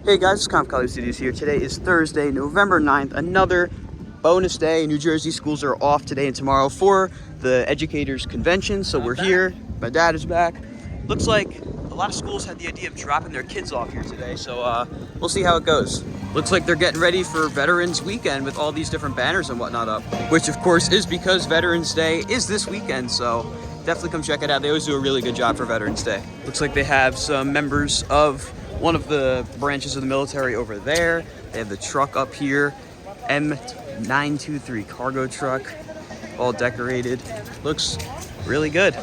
Hey guys, it's Color Studios here. Today is Thursday, November 9th, another bonus day. New Jersey schools are off today and tomorrow for the Educators Convention, so we're here. My dad is back. Looks like a lot of schools had the idea of dropping their kids off here today, so we'll see how it goes. Looks like they're getting ready for Veterans Weekend with all these different banners and whatnot up, which of course is because Veterans Day is this weekend, so definitely come check it out. They always do a really good job for Veterans Day. Looks like they have some members of one of the branches of the military over there. They have the truck up here, M923 cargo truck, all decorated. Looks really good.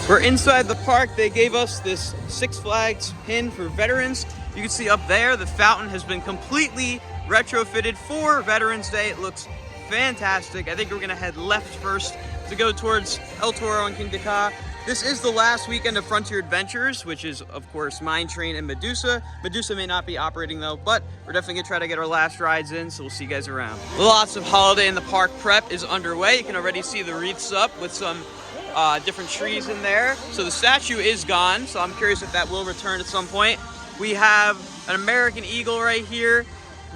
We're inside the park. They gave us this Six Flags pin for veterans. You can see up there, the fountain has been completely retrofitted for Veterans Day. It looks fantastic. I think we're gonna head left first to go towards El Toro and King Dakar. This is the last weekend of Frontier Adventures, which is of course Mine Train and Medusa. Medusa may not be operating though, but we're definitely gonna try to get our last rides in, so we'll see you guys around. Lots of Holiday in the Park prep is underway. You can already see the wreaths up with some different trees in there. So the statue is gone, so I'm curious if that will return at some point. We have an American Eagle right here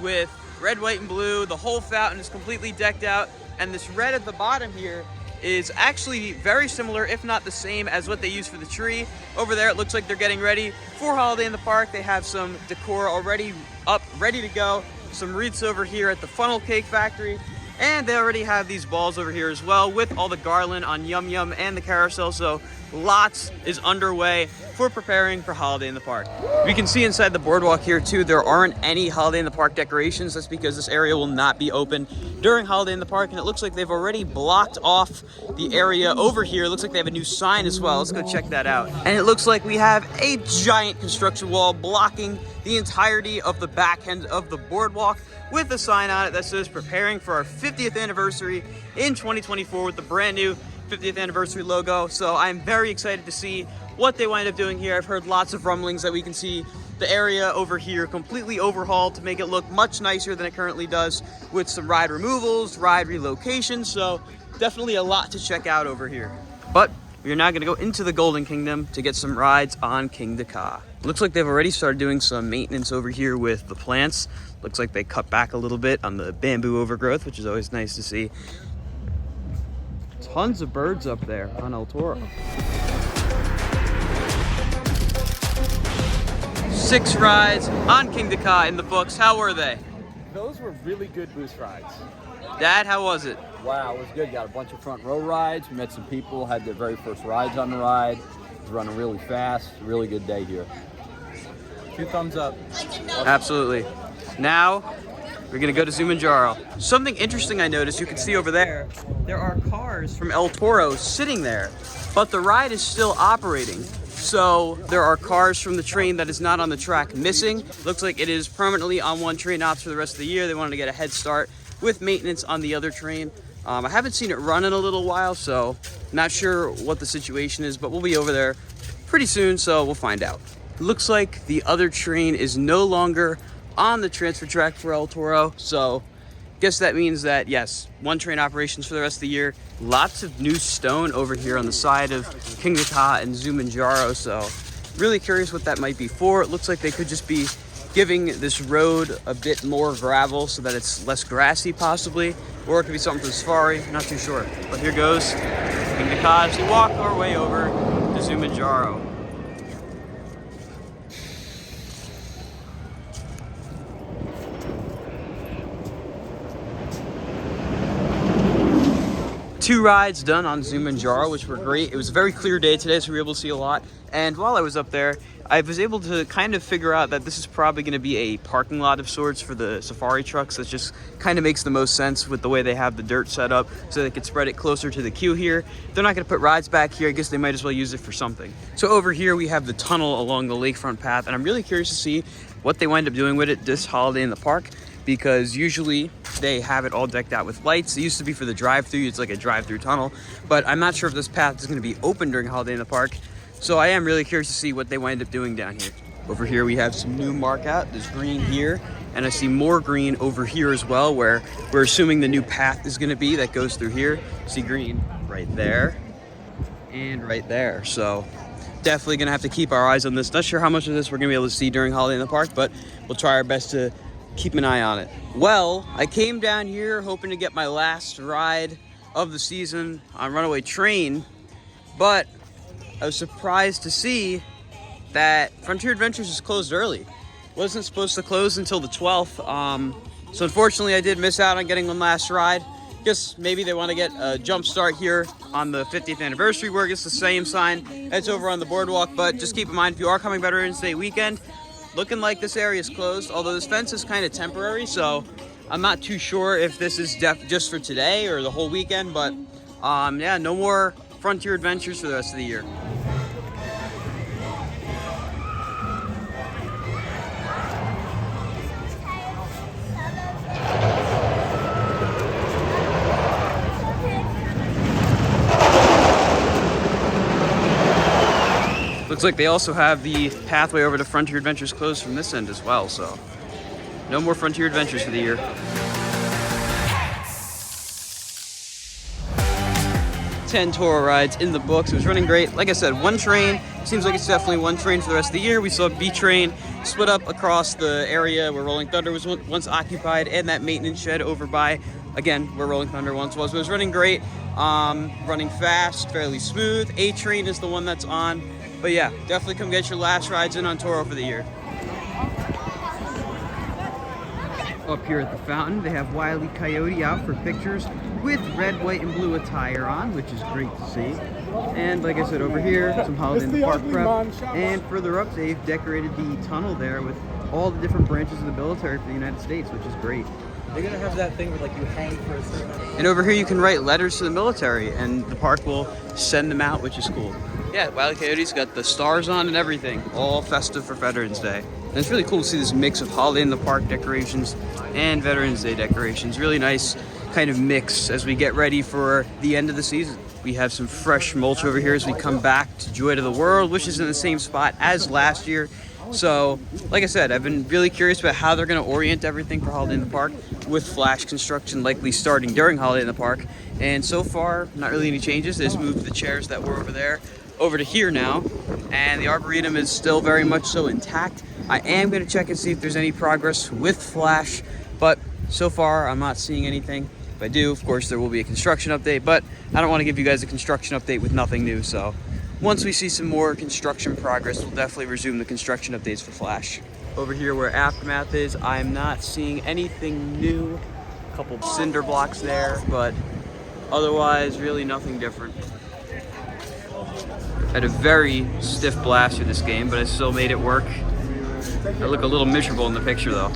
with red, white, and blue. The whole fountain is completely decked out, and this red at the bottom here is actually very similar, if not the same, as what they use for the tree. Over there, it looks like they're getting ready for Holiday in the Park. They have some decor already up, ready to go. Some wreaths over here at the Funnel Cake Factory. And they already have these balls over here as well with all the garland on Yum Yum and the carousel. So lots is underway for preparing for Holiday in the Park. We can see inside the boardwalk here too, there aren't any Holiday in the Park decorations. That's because this area will not be open during Holiday in the Park, and it looks like they've already blocked off the area over here. It looks like they have a new sign as well. Let's go check that out. And it looks like we have a giant construction wall blocking the entirety of the back end of the boardwalk with a sign on it that says preparing for our 50th anniversary in 2024 with the brand new 50th anniversary logo. So I'm very excited to see what they wind up doing here. I've heard lots of rumblings that we can see the area over here completely overhauled to make it look much nicer than it currently does, with some ride removals, ride relocations. So definitely a lot to check out over here. But we're now gonna go into the Golden Kingdom to get some rides on King Dakar. Looks like they've already started doing some maintenance over here with the plants. Looks like they cut back a little bit on the bamboo overgrowth, which is always nice to see. Tons of birds up there on El Toro. 6 rides on King Dakar in the books. How were they? Those were really good boost rides. Dad, how was it? Wow, it was good. Got a bunch of front row rides. We met some people, had their very first rides on the ride. It was running really fast. Really good day here. 2 thumbs up. Absolutely. Now, we're gonna go to Zumanjaro. Something interesting I noticed, you can see over there, there are cars from El Toro sitting there, but the ride is still operating. So there are cars from the train that is not on the track missing. Looks like it is permanently on one train ops for the rest of the year. They wanted to get a head start with maintenance on the other train. I haven't seen it run in a little while, so not sure what the situation is, but we'll be over there pretty soon, so we'll find out. Looks like the other train is no longer on the transfer track for El Toro, so guess that means that yes, one train operations for the rest of the year. Lots of new stone over here on the side of King Dakar and Zumanjaro, so really curious what that might be for. It looks like they could just be giving this road a bit more gravel so that it's less grassy possibly, or it could be something for the safari, not too sure. But here goes King Dakar as we walk our way over to Zumanjaro. Two rides done on Zumanjaro, which were great. It was a very clear day today, so we were able to see a lot. And while I was up there, I was able to kind of figure out that this is probably going to be a parking lot of sorts for the safari trucks. That just kind of makes the most sense with the way they have the dirt set up, so they could spread it closer to the queue here. They're not going to put rides back here. I guess they might as well use it for something. So over here we have the tunnel along the lakefront path, and I'm really curious to see what they wind up doing with it this holiday in the park, because usually they have it all decked out with lights. It used to be for the drive-through. It's like a drive-through tunnel, but I'm not sure if this path is going to be open during Holiday in the Park. So I am really curious to see what they wind up doing down here. Over here we have some new mark out. There's green here, and I see more green over here as well, where we're assuming the new path is going to be that goes through here. See green right there. and right there. So definitely gonna have to keep our eyes on this. Not sure how much of this we're gonna be able to see during Holiday in the Park, but we'll try our best to keep an eye on it. Well, I came down here hoping to get my last ride of the season on Runaway Train, but I was surprised to see that Frontier Adventures is closed early. Wasn't supposed to close until the 12th. So unfortunately I did miss out on getting one last ride. Guess maybe they want to get a jump start here on the 50th anniversary where it's the same sign. It's over on the boardwalk, but just keep in mind if you are coming Veterans Day weekend, looking like this area is closed, although this fence is kind of temporary, so I'm not too sure if this is just for today or the whole weekend, but yeah, no more Frontier Adventures for the rest of the year. Looks like they also have the pathway over to Frontier Adventures closed from this end as well, so no more Frontier Adventures for the year. 10 tour rides in the books. It was running great. Like I said, one train. Seems like it's definitely one train for the rest of the year. We saw B train split up across the area where Rolling Thunder was once occupied, and that maintenance shed over by, again, where Rolling Thunder once was. It was running great, running fast, fairly smooth. A train is the one that's on. But yeah, definitely come get your last rides in on Toro for the year. Up here at the fountain, they have Wile E. Coyote out for pictures with red, white, and blue attire on, which is great to see. And like I said, over here, some Holiday in the Park prep. And further up, they've decorated the tunnel there with all the different branches of the military for the United States, which is great. They're gonna have that thing where like you hang for a certain. And over here, you can write letters to the military, and the park will send them out, which is cool. Yeah, Wile E. Coyote's got the stars on and everything, all festive for Veterans Day. And it's really cool to see this mix of Holiday in the Park decorations and Veterans Day decorations. Really nice kind of mix as we get ready for the end of the season. We have some fresh mulch over here as we come back to Joy to the World, which is in the same spot as last year. So, like I said, I've been really curious about how they're going to orient everything for Holiday in the Park with flash construction likely starting during Holiday in the Park. And so far, not really any changes. They just moved the chairs that were over there over to here now, and the Arboretum is still very much so intact. I am going to check and see if there's any progress with flash, but so far I'm not seeing anything. If I do, of course, there will be a construction update, but I don't want to give you guys a construction update with nothing new, so once we see some more construction progress, we'll definitely resume the construction updates for flash. Over here where Aftermath is, I'm not seeing anything new. A couple cinder blocks there, but otherwise really nothing different. I had a very stiff blaster this game, but I still made it work. I look a little miserable in the picture though.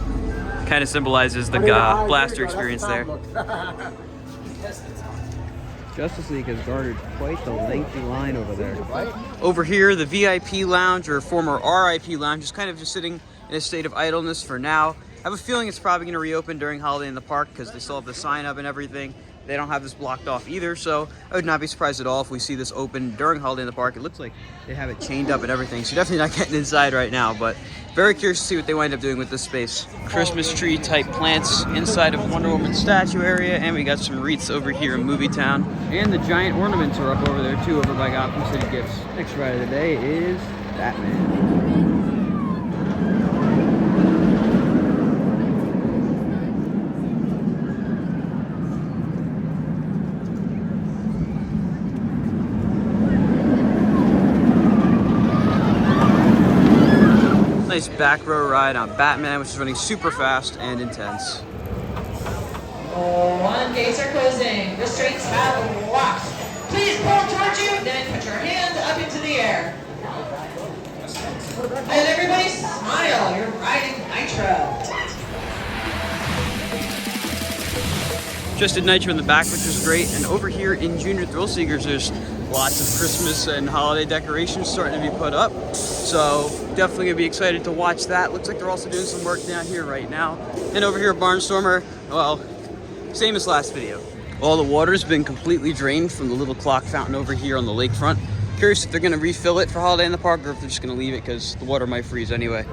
Kind of symbolizes the blaster experience there. Justice League has garnered quite the lengthy line over there. Over here, the VIP lounge, or former RIP lounge, is kind of just sitting in a state of idleness for now. I have a feeling it's probably going to reopen during Holiday in the Park because they still have the sign up and everything. They don't have this blocked off either, so I would not be surprised at all if we see this open during Holiday in the Park. It looks like they have it chained up and everything, so definitely not getting inside right now, but very curious to see what they wind up doing with this space. Christmas tree type plants inside of Wonder Woman's statue area, and we got some wreaths over here in Movie Town. And the giant ornaments are up over there too, over by Gotham City Gifts. Next ride of the day is Batman. Nice back row ride on Batman, which is running super fast and intense. One, gates are closing. Restraints have locked. Please pull towards you, then put your hands up into the air. And everybody smile. You're riding Nitro. Just did Nitro in the back, which was great. And over here in Junior Thrill Seekers, there's lots of Christmas and holiday decorations starting to be put up. So definitely gonna be excited to watch that. Looks like they're also doing some work down here right now. And over here at Barnstormer, well, same as last video. All the water's been completely drained from the little clock fountain over here on the lakefront. Curious if they're gonna refill it for Holiday in the Park or if they're just gonna leave it because the water might freeze anyway.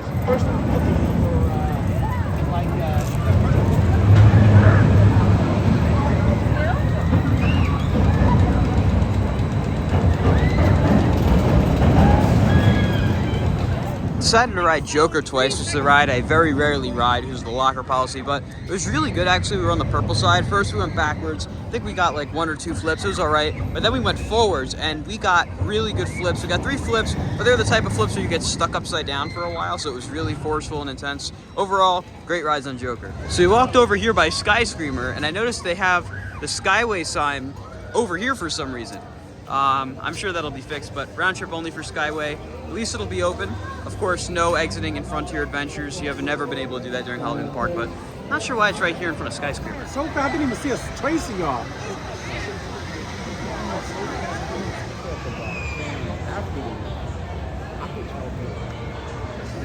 Decided to ride Joker twice, which is a ride I very rarely ride because of the locker policy, but it was really good actually. We were on the purple side. First we went backwards. I think we got like 1 or 2 flips. It was all right, but then we went forwards and we got really good flips. We got 3 flips, but they're the type of flips where you get stuck upside down for a while, so it was really forceful and intense. Overall, great rides on Joker. So we walked over here by Skyscreamer, and I noticed they have the Skyway sign over here for some reason. I'm sure that'll be fixed, but round trip only for Skyway. At least it'll be open. Of course, no exiting in Frontier Adventures. You have never been able to do that during Holiday in the Park, but not sure why it's right here in front of Skyscraper. So I didn't even see a tracing off.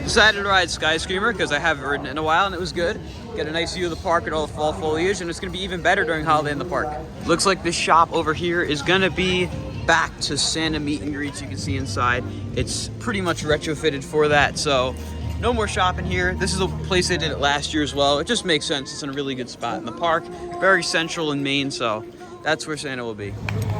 Decided to ride Skyscreamer because I haven't ridden it in a while and it was good. Get a nice view of the park and all the fall foliage, and it's going to be even better during Holiday in the Park. Looks like this shop over here is going to be back to Santa meet and greets. You can see inside. It's pretty much retrofitted for that, so no more shopping here. This is a place they did it last year as well. It just makes sense. It's in a really good spot in the park. Very central in Maine, so that's where Santa will be.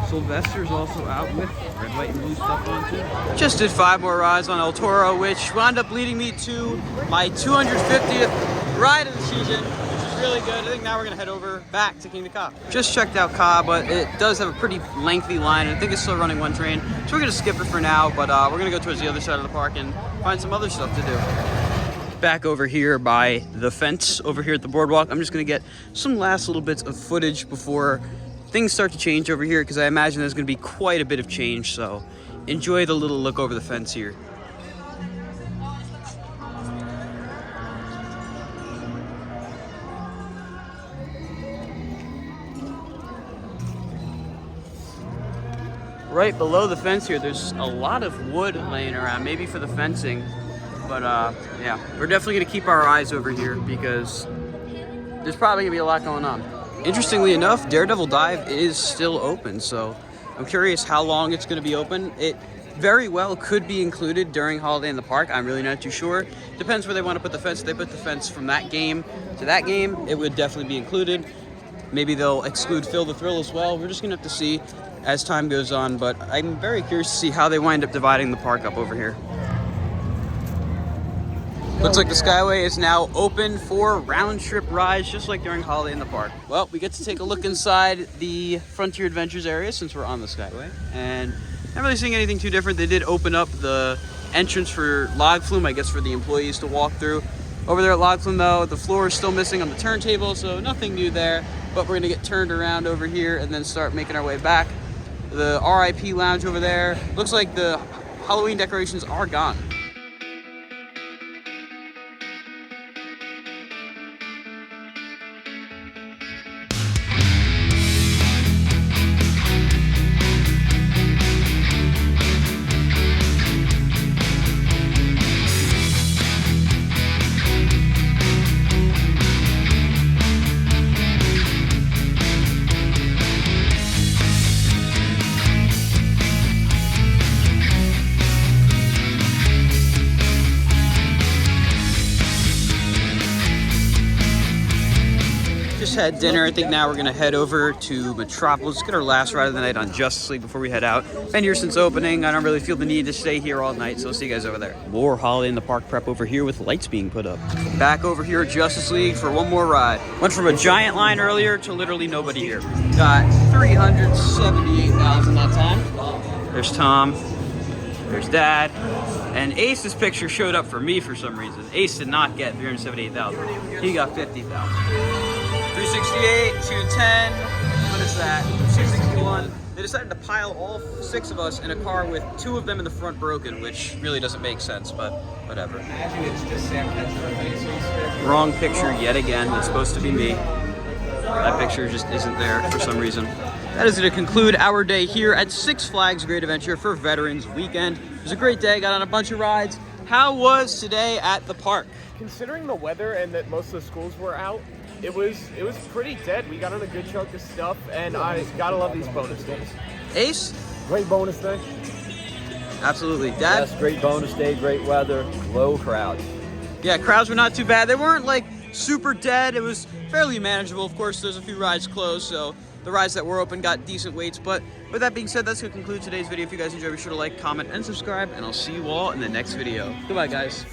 Sylvester's also out with red, white, and blue stuff on too. Just did 5 more rides on El Toro, which wound up leading me to my 250th ride of the season, which is really good. I think now we're gonna head over back to King of Cobb. Just checked out Cobb, but it does have a pretty lengthy line, and I think it's still running 1 train, so we're gonna skip it for now, but we're gonna go towards the other side of the park and find some other stuff to do. Back over here by the fence, over here at the boardwalk, I'm just gonna get some last little bits of footage before things start to change over here, because I imagine there's going to be quite a bit of change, so enjoy the little look over the fence here. Right below the fence here, there's a lot of wood laying around, maybe for the fencing, but yeah, we're definitely going to keep our eyes over here because there's probably going to be a lot going on. Interestingly enough, Daredevil Dive is still open, so I'm curious how long it's going to be open. It very well could be included during Holiday in the Park. I'm really not too sure. Depends where they want to put the fence. If they put the fence from that game to that game, it would definitely be included. Maybe they'll exclude Fill the Thrill as well. We're just going to have to see as time goes on, but I'm very curious to see how they wind up dividing the park up over here. Looks like the Skyway is now open for round trip rides, just like during Holiday in the Park. Well, we get to take a look inside the Frontier Adventures area since we're on the Skyway, and not really seeing anything too different. They did open up the entrance for Log Flume, I guess for the employees to walk through. Over there at Log Flume though, the floor is still missing on the turntable, so nothing new there, but we're gonna get turned around over here and then start making our way back. The RIP lounge over there, looks like the Halloween decorations are gone. Had dinner. I think now we're gonna head over to Metropolis, get our last ride of the night on Justice League before we head out. Been here since opening. I don't really feel the need to stay here all night, so I'll see you guys over there. More Holiday in the Park prep over here with lights being put up. Back over here at Justice League for one more ride. Went from a giant line earlier to literally nobody here. Got 378,000 that time. There's Tom. There's Dad. And Ace's picture showed up for me for some reason. Ace did not get 378,000. He got 50,000. 368, 210, what is that? 261. They decided to pile all 6 of us in a car with 2 of them in the front broken, which really doesn't make sense, but whatever. Imagine it's just Sam Ketchum. Wrong picture yet again. It's supposed to be me. That picture just isn't there for some reason. That is going to conclude our day here at Six Flags Great Adventure for Veterans Weekend. It was a great day. Got on a bunch of rides. How was today at the park? Considering the weather and that most of the schools were out, it was pretty dead. We got on a good chunk of stuff, and I gotta love these bonus days. Ace? Great bonus day. Absolutely. Dad? Yes, great bonus day, great weather, low crowds. Yeah, crowds were not too bad. They weren't like super dead. It was fairly manageable. Of course, there's a few rides closed, so the rides that were open got decent waits. But with that being said, that's going to conclude today's video. If you guys enjoyed, be sure to like, comment, and subscribe, and I'll see you all in the next video. Goodbye, guys.